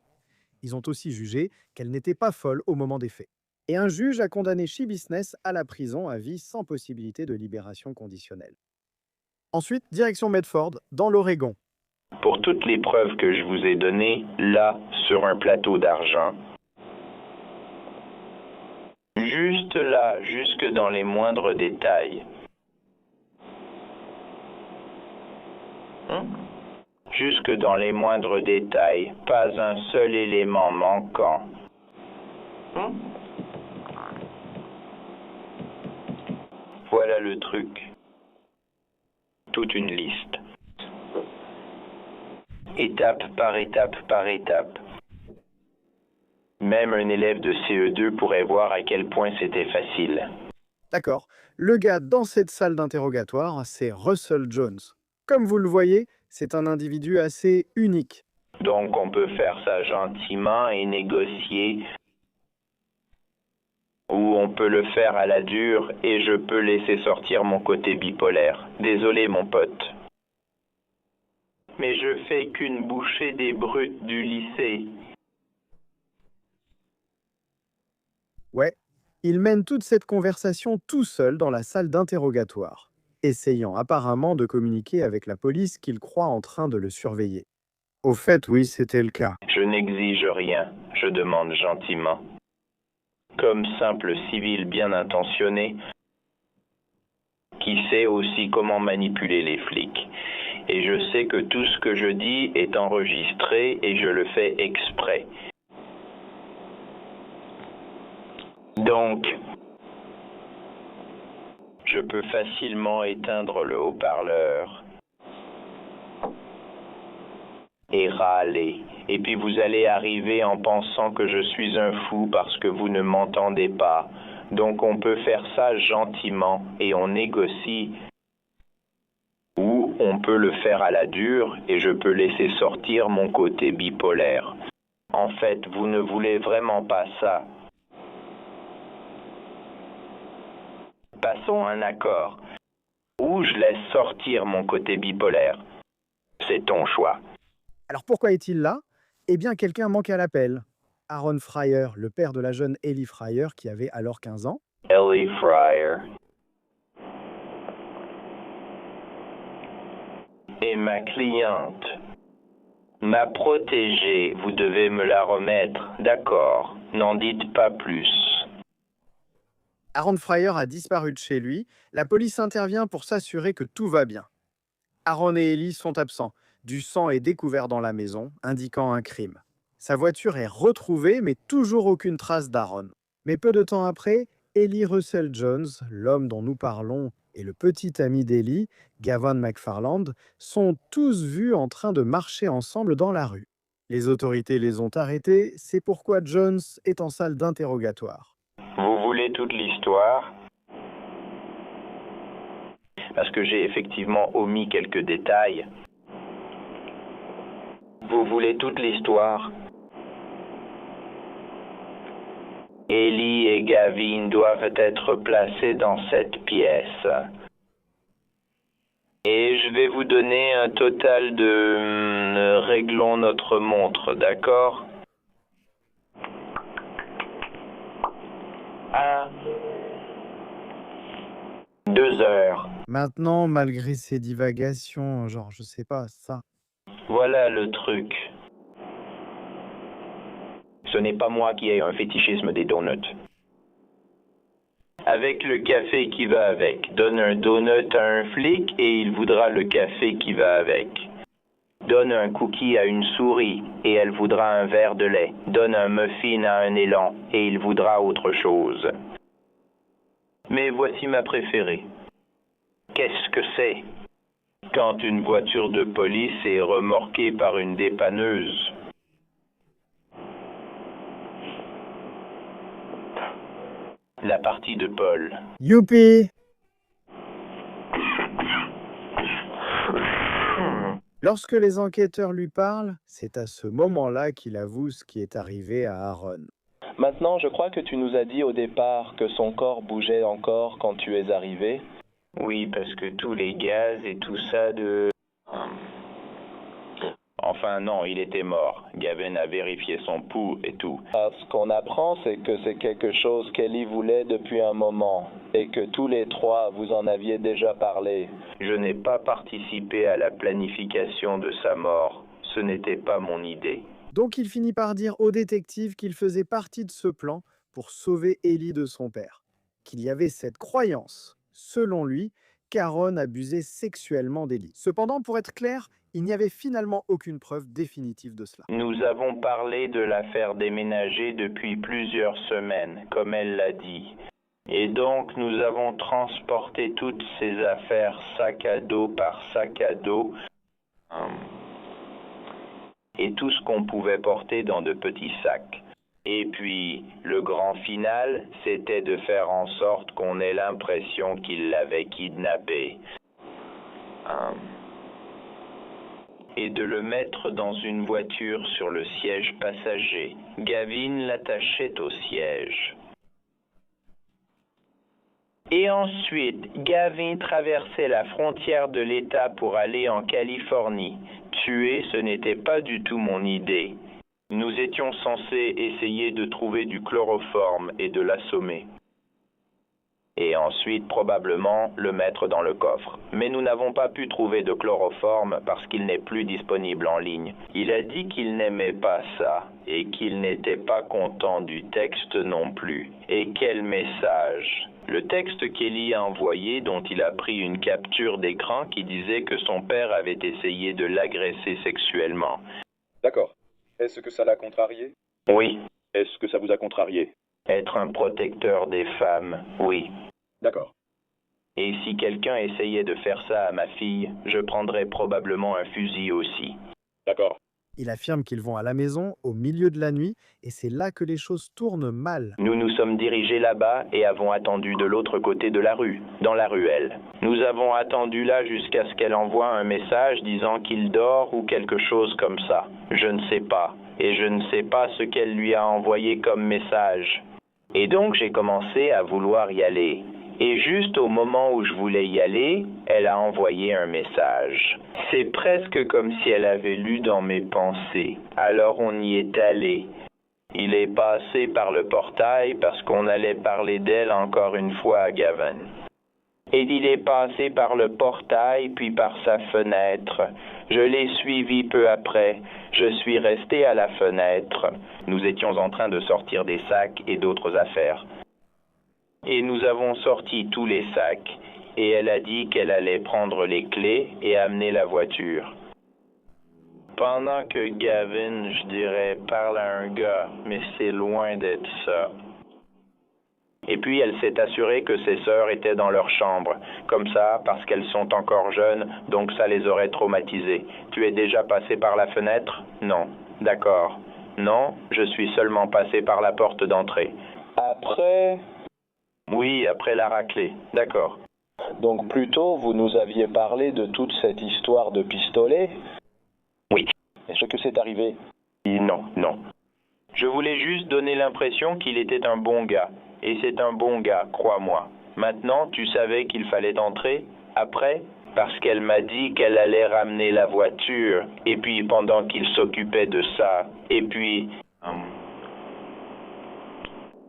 Ils ont aussi jugé qu'elle n'était pas folle au moment des faits. Et un juge a condamné Shabiznaz à la prison à vie sans possibilité de libération conditionnelle. Ensuite, direction Medford, dans l'Oregon. Pour toutes les preuves que je vous ai données, là, sur un plateau d'argent, juste là, jusque dans les moindres détails. Jusque dans les moindres détails, pas un seul élément manquant. Voilà le truc. Toute une liste. Étape par étape par étape. Même un élève de CE2 pourrait voir à quel point c'était facile. D'accord. Le gars dans cette salle d'interrogatoire, c'est Russell Jones. Comme vous le voyez, c'est un individu assez unique. Donc on peut faire ça gentiment et négocier. Ou on peut le faire à la dure et je peux laisser sortir mon côté bipolaire. Désolé mon pote. Mais je fais qu'une bouchée des brutes du lycée. Ouais, il mène toute cette conversation tout seul dans la salle d'interrogatoire, essayant apparemment de communiquer avec la police qu'il croit en train de le surveiller. Au fait, oui, c'était le cas. Je n'exige rien, je demande gentiment. Comme simple civil bien intentionné, qui sait aussi comment manipuler les flics. Et je sais que tout ce que je dis est enregistré et je le fais exprès. Donc, je peux facilement éteindre le haut-parleur. et râler. Et puis vous allez arriver en pensant que je suis un fou parce que vous ne m'entendez pas. Donc on peut faire ça gentiment et on négocie. Ou on peut le faire à la dure et je peux laisser sortir mon côté bipolaire. En fait, vous ne voulez vraiment pas ça. Passons à un accord. Ou je laisse sortir mon côté bipolaire. C'est ton choix. Alors pourquoi est-il là? Eh bien, quelqu'un manque à l'appel. Aaron Fryer, le père de la jeune Ellie Fryer, qui avait alors 15 ans. Ellie Fryer. Et ma cliente. Ma protégée, vous devez me la remettre. D'accord, n'en dites pas plus. Aaron Fryer a disparu de chez lui. La police intervient pour s'assurer que tout va bien. Aaron et Ellie sont absents. Du sang est découvert dans la maison, indiquant un crime. Sa voiture est retrouvée, mais toujours aucune trace d'Aaron. Mais peu de temps après, Ellie Russell Jones, l'homme dont nous parlons, et le petit ami d'Ellie, Gavin McFarland, sont tous vus en train de marcher ensemble dans la rue. Les autorités les ont arrêtés, c'est pourquoi Jones est en salle d'interrogatoire. Vous voulez toute l'histoire? Parce que j'ai effectivement omis quelques détails. Vous voulez toute l'histoire? Ellie et Gavin doivent être placés dans cette pièce. Et je vais vous donner un total de... réglons notre montre, d'accord? 2 heures. Maintenant, malgré ces divagations, genre, je sais pas, ça... Voilà le truc. Ce n'est pas moi qui ai un fétichisme des donuts. Avec le café qui va avec. Donne un donut à un flic et il voudra le café qui va avec. Donne un cookie à une souris et elle voudra un verre de lait. Donne un muffin à un élan et il voudra autre chose. Mais voici ma préférée. Qu'est-ce que c'est? Quand une voiture de police est remorquée par une dépanneuse. La partie de Paul. Youpi! Lorsque les enquêteurs lui parlent, c'est à ce moment-là qu'il avoue ce qui est arrivé à Aaron. Maintenant, je crois que tu nous as dit au départ que son corps bougeait encore quand tu es arrivé. Oui, parce que tous les gaz et tout ça de... Enfin non, il était mort. Gavin a vérifié son pouls et tout. Ce qu'on apprend, c'est que c'est quelque chose qu'Ellie voulait depuis un moment et que tous les trois, vous en aviez déjà parlé. Je n'ai pas participé à la planification de sa mort. Ce n'était pas mon idée. Donc il finit par dire au détective qu'il faisait partie de ce plan pour sauver Ellie de son père. Qu'il y avait cette croyance, selon lui, qu'Aaron abusait sexuellement d'Ellie. Cependant, pour être clair, il n'y avait finalement aucune preuve définitive de cela. Nous avons parlé de l'affaire déménager depuis plusieurs semaines, comme elle l'a dit. Et donc, nous avons transporté toutes ces affaires sac à dos par sac à dos et tout ce qu'on pouvait porter dans de petits sacs. Et puis, le grand final, c'était de faire en sorte qu'on ait l'impression qu'il l'avait kidnappé. Et de le mettre dans une voiture sur le siège passager. Gavin l'attachait au siège. Et ensuite, Gavin traversait la frontière de l'État pour aller en Californie. Tuer, ce n'était pas du tout mon idée. Nous étions censés essayer de trouver du chloroforme et de l'assommer. Et ensuite, probablement, le mettre dans le coffre. Mais nous n'avons pas pu trouver de chloroforme parce qu'il n'est plus disponible en ligne. Il a dit qu'il n'aimait pas ça et qu'il n'était pas content du texte non plus. Et quel message! Le texte qu'Ellie a envoyé, dont il a pris une capture d'écran qui disait que son père avait essayé de l'agresser sexuellement. D'accord. Est-ce que ça l'a contrarié? Oui. Est-ce que ça vous a contrarié? Être un protecteur des femmes, oui. D'accord. Et si quelqu'un essayait de faire ça à ma fille, je prendrais probablement un fusil aussi. D'accord. Il affirme qu'ils vont à la maison au milieu de la nuit et c'est là que les choses tournent mal. Nous nous sommes dirigés là-bas et avons attendu de l'autre côté de la rue, dans la ruelle. Nous avons attendu là jusqu'à ce qu'elle envoie un message disant qu'il dort ou quelque chose comme ça. Je ne sais pas. Et je ne sais pas ce qu'elle lui a envoyé comme message. Et donc j'ai commencé à vouloir y aller. Et juste au moment où je voulais y aller, elle a envoyé un message. C'est presque comme si elle avait lu dans mes pensées. Alors on y est allé. Il est passé par le portail parce qu'on allait parler d'elle encore une fois à Gavin. Et il est passé par le portail puis par sa fenêtre. Je l'ai suivi peu après. Je suis resté à la fenêtre. Nous étions en train de sortir des sacs et d'autres affaires. Et nous avons sorti tous les sacs. Et elle a dit qu'elle allait prendre les clés et amener la voiture. Pendant que Gavin, je dirais, parle à un gars, mais c'est loin d'être ça. Et puis elle s'est assurée que ses sœurs étaient dans leur chambre. Comme ça, parce qu'elles sont encore jeunes, donc ça les aurait traumatisées. Tu es déjà passé par la fenêtre? Non. D'accord. Non, je suis seulement passé par la porte d'entrée. Après? Oui, après la raclée. D'accord. Donc plus tôt, vous nous aviez parlé de toute cette histoire de pistolet? Oui. Est-ce que c'est arrivé? Non. Je voulais juste donner l'impression qu'il était un bon gars. Et c'est un bon gars, crois-moi. Maintenant, tu savais qu'il fallait entrer? Après? Parce qu'elle m'a dit qu'elle allait ramener la voiture. Et puis, pendant qu'il s'occupait de ça, et puis...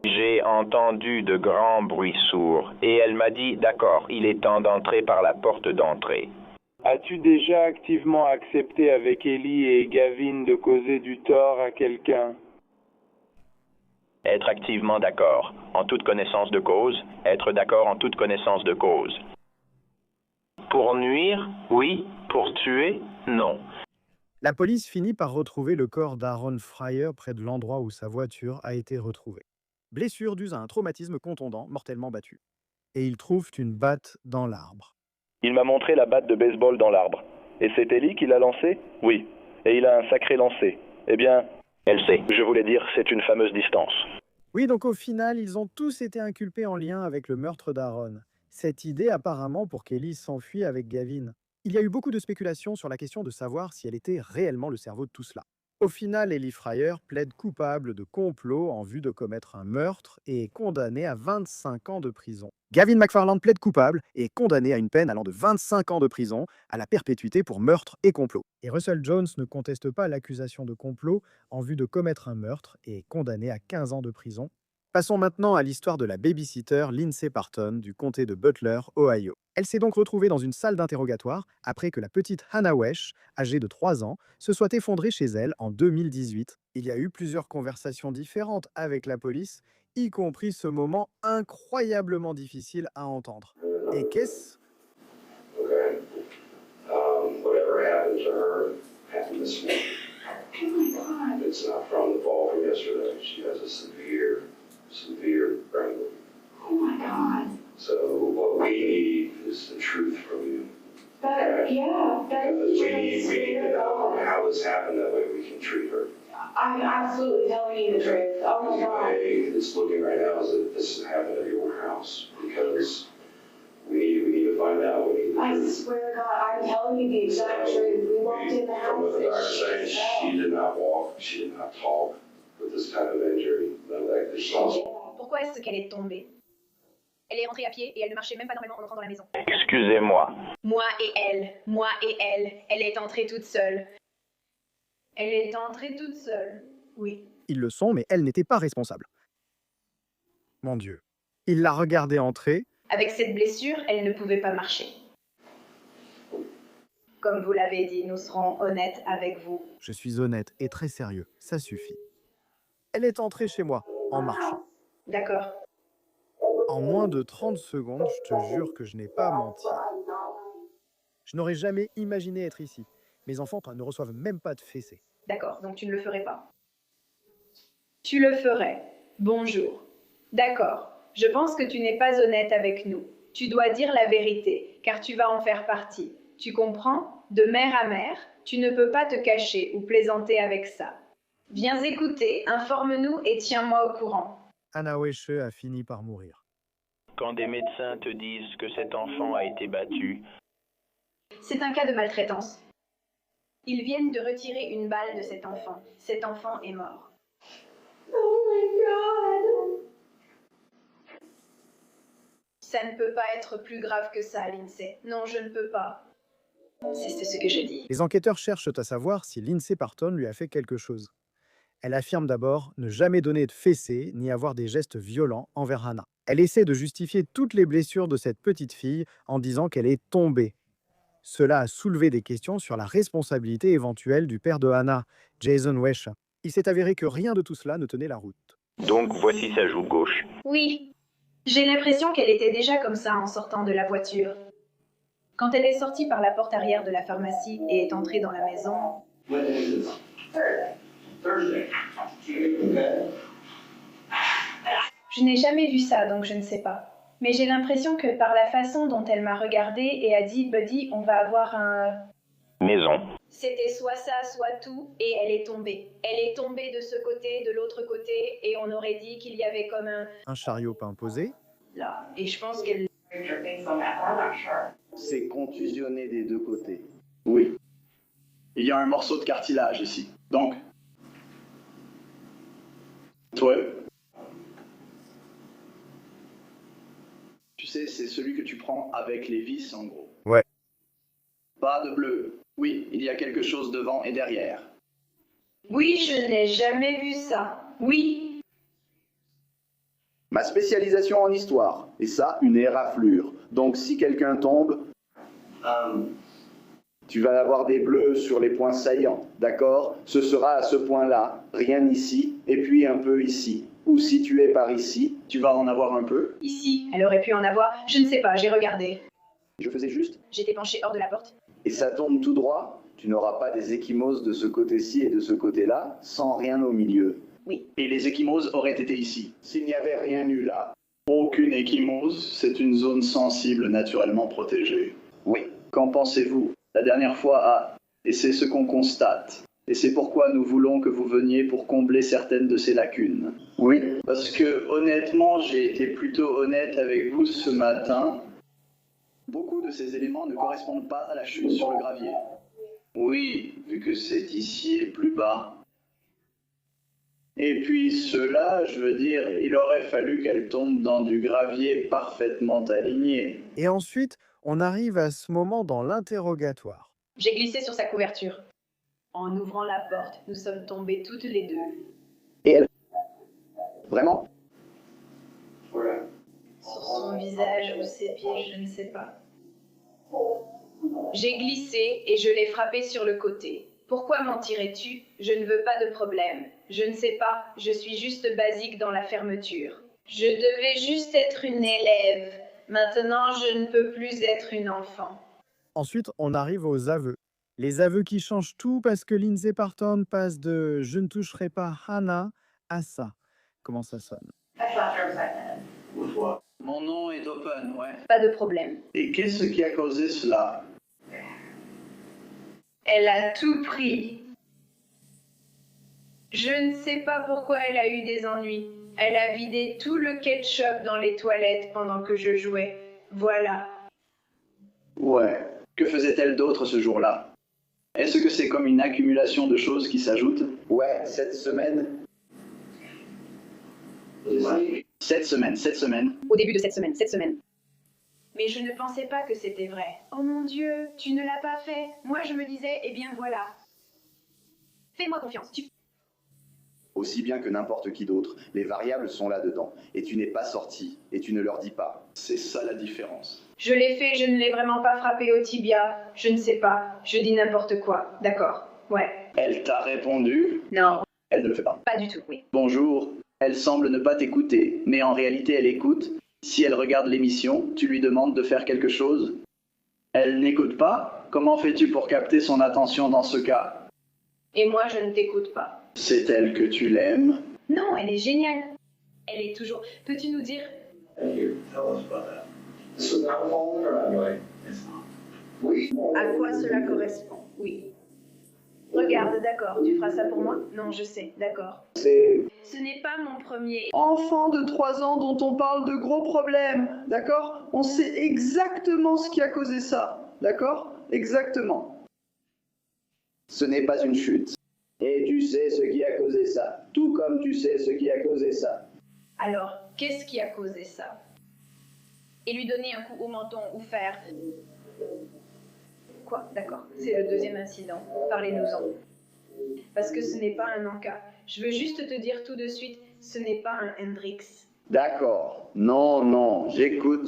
j'ai entendu de grands bruits sourds. Et elle m'a dit, d'accord, il est temps d'entrer par la porte d'entrée. As-tu déjà activement accepté avec Ellie et Gavin de causer du tort à quelqu'un? Être activement d'accord, en toute connaissance de cause. Être d'accord en toute connaissance de cause. Pour nuire, oui. Pour tuer, non. La police finit par retrouver le corps d'Aaron Fryer près de l'endroit où sa voiture a été retrouvée. Blessure due à un traumatisme contondant, mortellement battu. Et ils trouvent une batte dans l'arbre. Il m'a montré la batte de baseball dans l'arbre. Et c'est Ellie qui l'a lancée? Oui. Et il a un sacré lancer. Eh bien... Elle sait. Je voulais dire, c'est une fameuse distance. Oui, donc au final, ils ont tous été inculpés en lien avec le meurtre d'Aaron. Cette idée apparemment pour qu'Ellie s'enfuit avec Gavin. Il y a eu beaucoup de spéculations sur la question de savoir si elle était réellement le cerveau de tout cela. Au final, Ellie Fryer plaide coupable de complot en vue de commettre un meurtre et est condamnée à 25 ans de prison. Gavin McFarland plaide coupable et est condamné à une peine allant de 25 ans de prison à la perpétuité pour meurtre et complot. Et Russell Jones ne conteste pas l'accusation de complot en vue de commettre un meurtre et est condamné à 15 ans de prison. Passons maintenant à l'histoire de la babysitter Lindsay Parton du comté de Butler, Ohio. Elle s'est donc retrouvée dans une salle d'interrogatoire après que la petite Hannah Wesh, âgée de 3 ans, se soit effondrée chez elle en 2018. Il y a eu plusieurs conversations différentes avec la police, y compris ce moment incroyablement difficile à entendre. Et qu'est-ce? Whatever happened to her happened this morning. Oh my God. It's not from the fall from yesterday. She has a severe brain wound. Oh my God. So what we need is the truth from you. Because we need to know how this happened, that way we can treat her. I'm absolutely telling you the truth. Oh my The God. way it's looking right now is that this happened at your house, because we need to find out. We need the I truth. swear to God, I'm telling you the exact truth. We walked in the From house what the doctor and saying, she did not walk, she did not talk with this kind of injury. None of that is possible. Pourquoi est-ce qu'elle est tombée? Elle est rentrée à pied et elle ne marchait même pas normalement en entrant dans la maison. Excusez-moi. Moi et elle est entrée toute seule. Elle est entrée toute seule, oui. Ils le sont, mais elle n'était pas responsable. Mon Dieu. Il l'a regardée entrer. Avec cette blessure, elle ne pouvait pas marcher. Comme vous l'avez dit, nous serons honnêtes avec vous. Je suis honnête et très sérieux, ça suffit. Elle est entrée chez moi, en marchant. D'accord. En moins de 30 secondes, je te jure que je n'ai pas menti. Je n'aurais jamais imaginé être ici. Mes enfants ne reçoivent même pas de fessées. D'accord, donc tu ne le ferais pas. Tu le ferais. Bonjour. D'accord. Je pense que tu n'es pas honnête avec nous. Tu dois dire la vérité, car tu vas en faire partie. Tu comprends? De mère à mère, Tu ne peux pas te cacher ou plaisanter avec ça. Viens écouter, informe-nous et tiens-moi au courant. Anna Weche a fini par mourir. Quand des médecins te disent que cet enfant a été battu, C'est un cas de maltraitance. Ils viennent de retirer une balle de cet enfant. Cet enfant est mort. Oh my god! Ça ne peut pas être plus grave que ça, Lindsay. Non, je ne peux pas. C'est ce que je dis. Les enquêteurs cherchent à savoir si Lindsay Parton lui a fait quelque chose. Elle affirme d'abord ne jamais donner de fessées ni avoir des gestes violents envers Hannah. Elle essaie de justifier toutes les blessures de cette petite fille en disant qu'elle est tombée. Cela a soulevé des questions sur la responsabilité éventuelle du père de Hannah, Jason Weche. Il s'est avéré que rien de tout cela ne tenait la route. donc voici sa joue gauche. Oui. J'ai l'impression qu'elle était déjà comme ça en sortant de la voiture. Quand elle est sortie par la porte arrière de la pharmacie et est entrée dans la maison... Je n'ai jamais vu ça, donc je ne sais pas. Mais j'ai l'impression que par la façon dont elle m'a regardée et a dit « Buddy, on va avoir un... » Maison. C'était soit ça, soit tout, et elle est tombée. Elle est tombée de ce côté, de l'autre côté, et on aurait dit qu'il y avait comme Un chariot peint posé. Là. Et je pense qu'elle... C'est contusionné des deux côtés. Oui. Il y a un morceau de cartilage ici. Donc... Toi... Tu sais, c'est celui que tu prends avec les vis, en gros. Ouais. Pas de bleu. Oui, il y a quelque chose devant et derrière. Oui, je n'ai jamais vu ça. Oui. Ma spécialisation en histoire. Et ça, une éraflure. Donc si quelqu'un tombe, tu vas avoir des bleus sur les points saillants. D'accord? Ce sera à ce point-là. Rien ici, et puis un peu ici. Ou si tu es par ici, tu vas en avoir un peu. Ici. Elle aurait pu en avoir. Je ne sais pas, j'ai regardé. Je faisais juste. J'étais penchée hors de la porte. Et ça tombe tout droit. Tu n'auras pas des ecchymoses de ce côté-ci et de ce côté-là, sans rien au milieu. Oui. Et les ecchymoses auraient été ici, s'il n'y avait rien eu là. Aucune ecchymose, c'est une zone sensible naturellement protégée. Oui. Qu'en pensez-vous? La dernière fois, et c'est ce qu'on constate. Et c'est pourquoi nous voulons que vous veniez pour combler certaines de ces lacunes. Oui. Parce que, honnêtement, j'ai été plutôt honnête avec vous ce matin. Beaucoup de ces éléments ne correspondent pas à la chute sur le gravier. Oui, vu que c'est ici et plus bas. Et puis cela, je veux dire, il aurait fallu qu'elle tombe dans du gravier parfaitement aligné. Et ensuite, on arrive à ce moment dans l'interrogatoire. J'ai glissé sur sa couverture. En ouvrant la porte, nous sommes tombées toutes les deux. Et elle... Vraiment? Sur son visage ou ses pieds, je ne sais pas. J'ai glissé et je l'ai frappé sur le côté. Pourquoi mentirais-tu? Je ne veux pas de problème. Je ne sais pas, je suis juste basique dans la fermeture. Je devais juste être une élève. Maintenant, je ne peux plus être une enfant. Ensuite, on arrive aux aveux. Les aveux qui changent tout parce que Lindsay Parton passe de « je ne toucherai pas Hannah » à ça. Comment ça sonne? Mon nom est Open, ouais. Pas de problème. Et qu'est-ce qui a causé cela? Elle a tout pris. Je ne sais pas pourquoi elle a eu des ennuis. Elle a vidé tout le ketchup dans les toilettes pendant que je jouais. Voilà. Ouais. Que faisait-elle d'autre ce jour-là? Est-ce que c'est comme une accumulation de choses qui s'ajoutent? Ouais, cette semaine. Cette semaine. Au début de cette semaine. Mais je ne pensais pas que c'était vrai. Oh mon Dieu, tu ne l'as pas fait. Moi je me disais, eh bien voilà. Fais-moi confiance. Aussi bien que n'importe qui d'autre, les variables sont là-dedans. Et tu n'es pas sorti, et tu ne leur dis pas. C'est ça la différence. Je l'ai fait, je ne l'ai vraiment pas frappé au tibia. Je ne sais pas, je dis n'importe quoi. D'accord, ouais. Elle t'a répondu? Non. Elle ne le fait pas. Pas du tout, oui. Bonjour. Elle semble ne pas t'écouter, mais en réalité elle écoute. Si elle regarde l'émission, tu lui demandes de faire quelque chose. Elle n'écoute pas? Comment fais-tu pour capter son attention dans ce cas? Et moi je ne t'écoute pas. C'est elle que tu l'aimes? Non, elle est géniale. Elle est toujours... Peux-tu nous dire? À quoi cela correspond? Oui. Regarde, d'accord, tu feras ça pour moi? Non, je sais, d'accord. C'est Ce n'est pas mon premier. enfant de 3 ans dont on parle de gros problèmes, d'accord? On sait exactement ce qui a causé ça, d'accord? Exactement. Ce n'est pas une chute. Et tu sais ce qui a causé ça, tout comme tu sais ce qui a causé ça. Alors, qu'est-ce qui a causé ça? Et lui donner un coup au menton ou faire... Quoi? D'accord, c'est le deuxième incident. Parlez-nous-en. Parce que ce n'est pas un Anka. Je veux juste te dire tout de suite, ce n'est pas un Hendrix. D'accord. Non, non, j'écoute.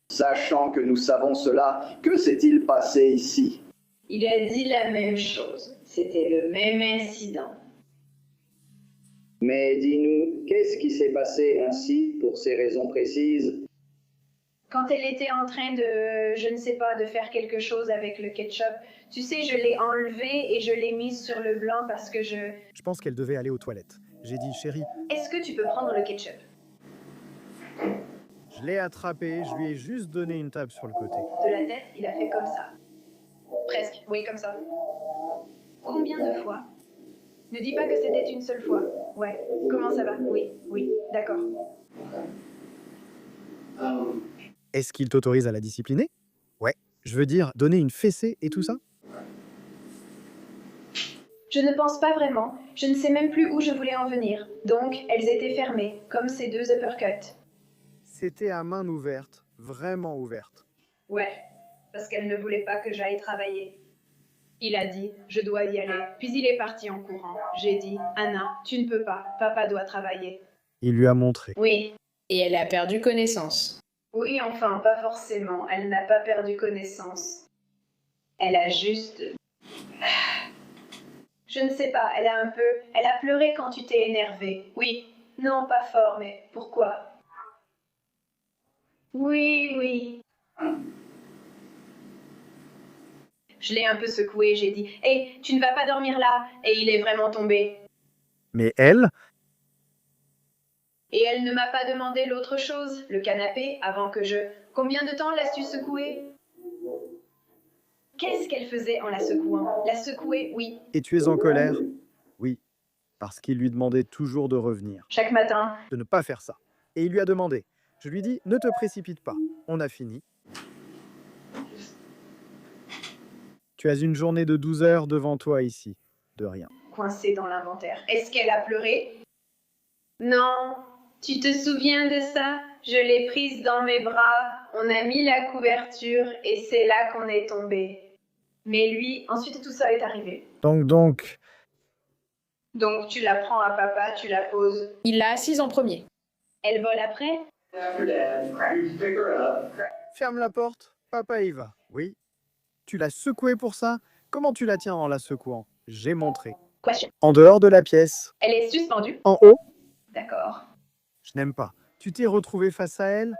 Sachant que nous savons cela, que s'est-il passé ici? Il a dit la même chose. C'était le même incident. Mais dis-nous, qu'est-ce qui s'est passé ainsi, pour ces raisons précises? Quand elle était en train de, je ne sais pas, de faire quelque chose avec le ketchup, tu sais, je l'ai enlevé et je l'ai mise sur le blanc parce que je... Je pense qu'elle devait aller aux toilettes. J'ai dit, chérie, Est-ce que tu peux prendre le ketchup? je l'ai attrapé, je lui ai juste donné une tape sur le côté. De la tête, il a fait comme ça. Presque, oui, comme ça. Combien de fois? Ne dis pas que c'était une seule fois. Ouais, comment ça va? Oui, d'accord. Est-ce qu'il t'autorise à la discipliner? Ouais. Je veux dire, donner une fessée et tout ça? Je ne pense pas vraiment. Je ne sais même plus où je voulais en venir. Donc, elles étaient fermées, comme ces deux uppercuts. C'était à main ouverte, vraiment ouverte. Ouais, parce qu'elle ne voulait pas que j'aille travailler. Il a dit, je dois y aller. Puis il est parti en courant. J'ai dit, Anna, tu ne peux pas. Papa doit travailler. Il lui a montré. Oui. Et elle a perdu connaissance. Oui, enfin, pas forcément. Elle n'a pas perdu connaissance. Elle a juste... Je ne sais pas, elle a pleuré quand tu t'es énervé. Oui. Non, pas fort, mais pourquoi? Oui. Je l'ai un peu secoué, j'ai dit, hé, tu ne vas pas dormir là. Et il est vraiment tombé. Mais elle? Et elle ne m'a pas demandé l'autre chose, le canapé, avant que je... Combien de temps l'as-tu secoué? Qu'est-ce qu'elle faisait en la secouant? La secouer, oui. Et tu es en colère? Oui. Parce qu'il lui demandait toujours de revenir. Chaque matin. De ne pas faire ça. Et il lui a demandé. Je lui dis, ne te précipite pas. On a fini. Tu as une journée de 12 heures devant toi ici. De rien. Coincée dans l'inventaire. Est-ce qu'elle a pleuré? Non. Tu te souviens de ça? Je l'ai prise dans mes bras, on a mis la couverture et c'est là qu'on est tombé. Mais lui, ensuite tout ça est arrivé. Donc... Donc tu la prends à papa, tu la poses. Il l'a assise en premier. Elle vole après? Ferme la porte, papa y va. Oui. Tu l'as secouée pour ça? Comment tu la tiens en la secouant? J'ai montré. Question. En dehors de la pièce. Elle est suspendue? En haut? D'accord. Je n'aime pas. Tu t'es retrouvé face à elle?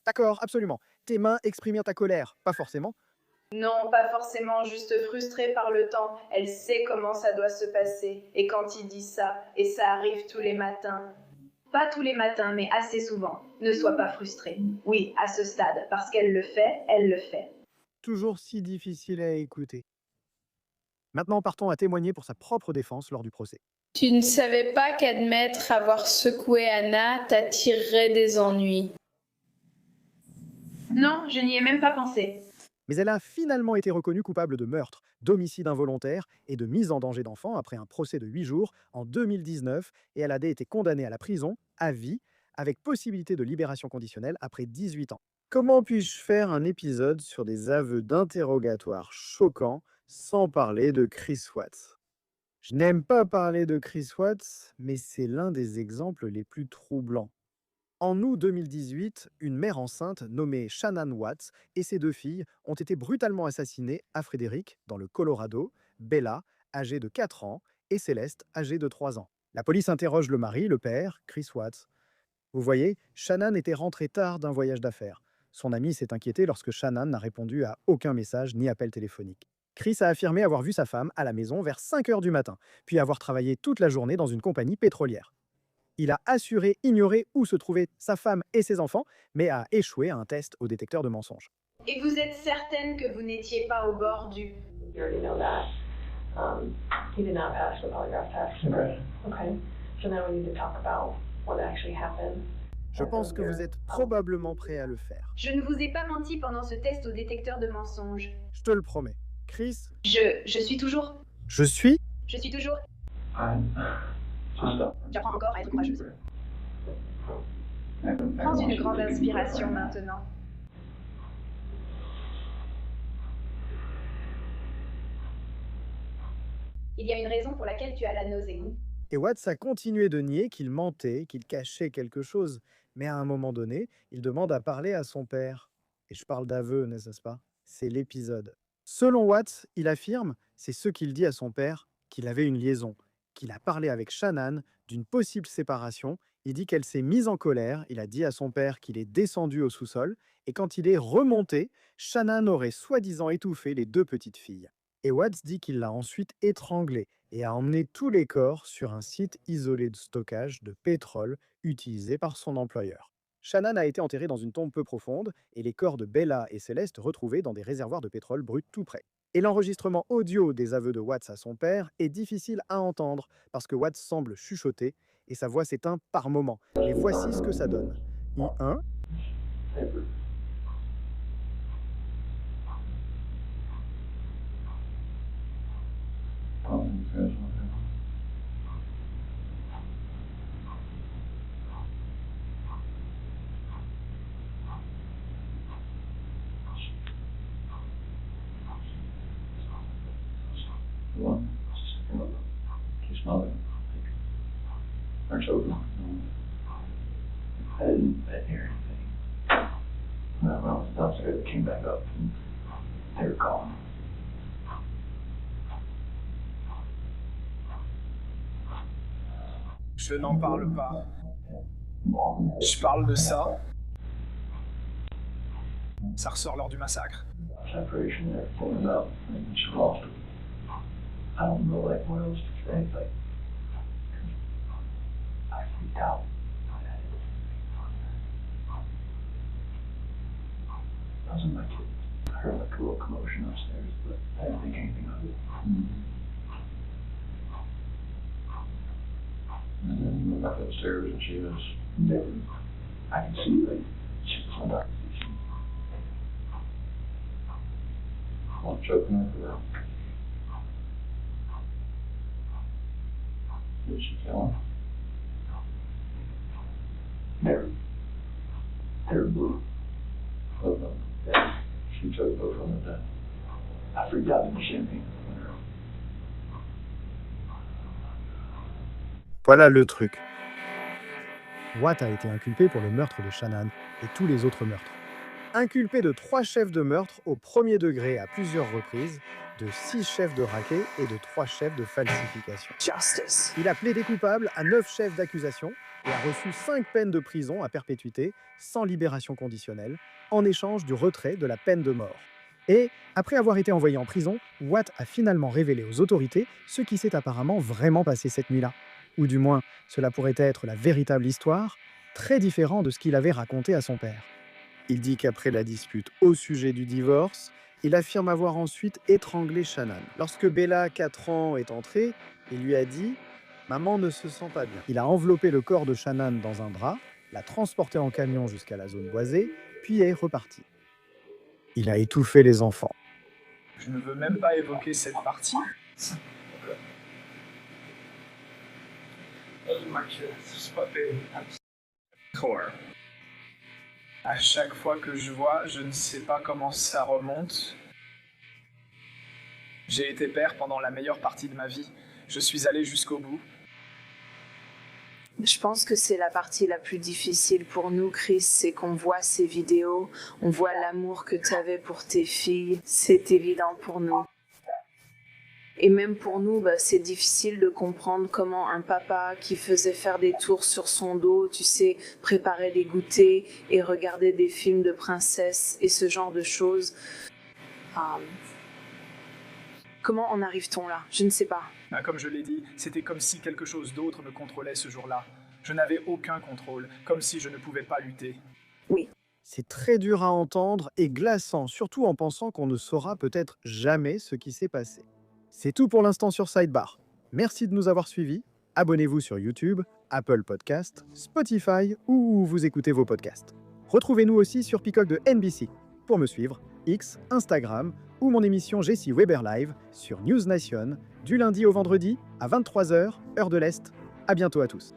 D'accord, absolument. Tes mains expriment ta colère, pas forcément. Non, pas forcément, juste frustrée par le temps. Elle sait comment ça doit se passer. Et quand il dit ça, et ça arrive tous les matins. Pas tous les matins, mais assez souvent. Ne sois pas frustrée. Oui, à ce stade, parce qu'elle le fait, elle le fait. Toujours si difficile à écouter. Maintenant, partons à témoigner pour sa propre défense lors du procès. Tu ne savais pas qu'admettre avoir secoué Anna t'attirerait des ennuis. Non, je n'y ai même pas pensé. Mais elle a finalement été reconnue coupable de meurtre, d'homicide involontaire et de mise en danger d'enfant après un procès de 8 jours en 2019 et elle a été condamnée à la prison à vie avec possibilité de libération conditionnelle après 18 ans. Comment puis-je faire un épisode sur des aveux d'interrogatoire choquants sans parler de Chris Watts? Je n'aime pas parler de Chris Watts, mais c'est l'un des exemples les plus troublants. En août 2018, une mère enceinte nommée Shannon Watts et ses 2 filles ont été brutalement assassinées à Frederick, dans le Colorado, Bella, âgée de 4 ans, et Céleste, âgée de 3 ans. La police interroge le mari, le père, Chris Watts. Vous voyez, Shannon était rentrée tard d'un voyage d'affaires. Son ami s'est inquiété lorsque Shannon n'a répondu à aucun message ni appel téléphonique. Chris a affirmé avoir vu sa femme à la maison vers 5 heures du matin, puis avoir travaillé toute la journée dans une compagnie pétrolière. Il a assuré ignorer où se trouvaient sa femme et ses enfants, mais a échoué à un test au détecteur de mensonges. Et vous êtes certaine que vous n'étiez pas au bord du... You already know that. He did not pass the polygraph test. Right. Okay. So now we need to talk about what actually happened. Je pense que vous êtes probablement prêt à le faire. Je ne vous ai pas menti pendant ce test au détecteur de mensonges. Je te le promets. Chris? Je suis toujours... Je suis? Je suis toujours... J'apprends encore à être courageuse. Prends une grande inspiration maintenant. Il y a une raison pour laquelle tu as la nausée. Et Watts a continué de nier qu'il mentait, qu'il cachait quelque chose. Mais à un moment donné, il demande à parler à son père. Et je parle d'aveu, n'est-ce pas? C'est l'épisode. Selon Watts, il affirme, c'est ce qu'il dit à son père, qu'il avait une liaison, qu'il a parlé avec Shannan d'une possible séparation. Il dit qu'elle s'est mise en colère, il a dit à son père qu'il est descendu au sous-sol, et quand il est remonté, Shannan aurait soi-disant étouffé les 2 petites filles. Et Watts dit qu'il l'a ensuite étranglée et a emmené tous les corps sur un site isolé de stockage de pétrole utilisé par son employeur. Shannan a été enterrée dans une tombe peu profonde et les corps de Bella et Céleste retrouvés dans des réservoirs de pétrole brut tout près. Et l'enregistrement audio des aveux de Watts à son père est difficile à entendre parce que Watts semble chuchoter et sa voix s'éteint par moments. Mais voici ce que ça donne. I1. I didn't hear anything. When I was downstairs, they came back up and they were gone. Je n'en parle pas. Je parle de ça. Ça ressort lors du massacre. Separation there, pulling up, and she lost it. I don't know, like, what else to say, like, I freaked out. It wasn't like it. I heard like a little commotion upstairs, but I didn't think anything of it. And then we went back upstairs and she was never, I could see like she was on dark vision. I'm choking her for that. Did she kill him? Never. They're blue. Both of them. Yeah. She took both of them to death. I freaked out in the champagne. Voilà le truc. Watt a été inculpé pour le meurtre de Shannan et tous les autres meurtres. Inculpé de 3 chefs de meurtre au premier degré à plusieurs reprises, de 6 chefs de racket et de 3 chefs de falsification. Justice. Il a plaidé coupable à 9 chefs d'accusation et a reçu 5 peines de prison à perpétuité, sans libération conditionnelle, en échange du retrait de la peine de mort. Et, après avoir été envoyé en prison, Watt a finalement révélé aux autorités ce qui s'est apparemment vraiment passé cette nuit-là. Ou du moins, cela pourrait être la véritable histoire, très différent de ce qu'il avait raconté à son père. Il dit qu'après la dispute au sujet du divorce, il affirme avoir ensuite étranglé Shannan. Lorsque Bella, 4 ans, est entrée, il lui a dit « Maman ne se sent pas bien ». Il a enveloppé le corps de Shannan dans un drap, l'a transporté en camion jusqu'à la zone boisée, puis est reparti. Il a étouffé les enfants. Je ne veux même pas évoquer cette partie. À chaque fois que je vois, je ne sais pas comment ça remonte. J'ai été père pendant la meilleure partie de ma vie. Je suis allé jusqu'au bout. Je pense que c'est la partie la plus difficile pour nous, Chris, c'est qu'on voit ces vidéos, on voit l'amour que tu avais pour tes filles. C'est évident pour nous. Et même pour nous, c'est difficile de comprendre comment un papa qui faisait faire des tours sur son dos, tu sais, préparer des goûters et regarder des films de princesses et ce genre de choses. Comment en arrive-t-on là? Je ne sais pas. Comme je l'ai dit, c'était comme si quelque chose d'autre me contrôlait ce jour-là. Je n'avais aucun contrôle, comme si je ne pouvais pas lutter. Oui. C'est très dur à entendre et glaçant, surtout en pensant qu'on ne saura peut-être jamais ce qui s'est passé. C'est tout pour l'instant sur Sidebar. Merci de nous avoir suivis. Abonnez-vous sur YouTube, Apple Podcasts, Spotify ou où vous écoutez vos podcasts. Retrouvez-nous aussi sur Peacock de NBC pour me suivre, X, Instagram ou mon émission Jessie Weber Live sur News Nation du lundi au vendredi à 23h, heure de l'Est. À bientôt à tous.